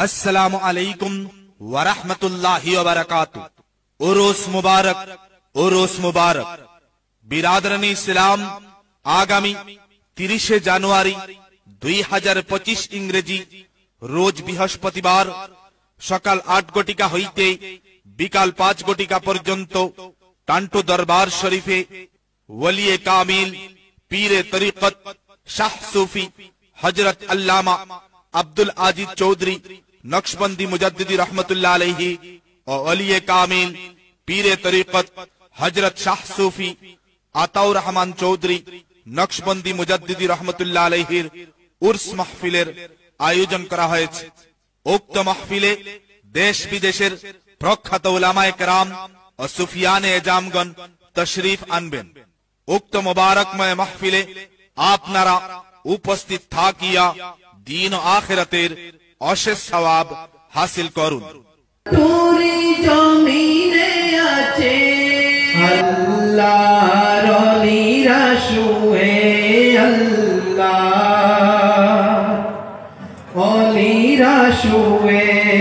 अस्सलामु अलैकुम व रहमतुल्लाहि व बरकातुहू। उरुस मुबारक, उरुस मुबारक। बिरादरानी इस्लाम, आगामी 30 জানুয়ারি 2025 ইংরেজি রোজ বৃহস্পতিবার সকাল 8 ঘটিকা হইতে বিকাল 5 ঘটিকা পর্যন্ত টান্টু দরবার শরীফে ওলিয়ে কামিল পীরে তরিকত শাহ সুফি হযরত আল্লামা আব্দুল আজিজ চৌধুরী নকশবন্দি মুজাদ্দিদি रहमतुल्लाह अलैहि और ওলিয়ে কামিল পীরে তরিকত হযরত শাহ সুফি আতাউর রহমান চৌধুরী নকশবন্দি মুজাদ্দিদি रहमतुल्लाह अलैहिর উরস মাহফিলের আয়োজন করা হয়েছে। উক্ত মাহফিলে দেশ বিদেশের প্রখ্যাত উলামায়ে কেরাম ও সুফিয়ানে এজামগণ তশরিফ আনবেন। উক্ত মুবারকময় মাহফিলে আপনারা উপস্থিত থাকিয়া দিন ও আখিরাতের অশেষ সওয়াব হাসিল করুন। পুরি জমিনে আছে আল্লাহর ওলিরা শুয়ে, আল্লাহ ওলিরা শুয়ে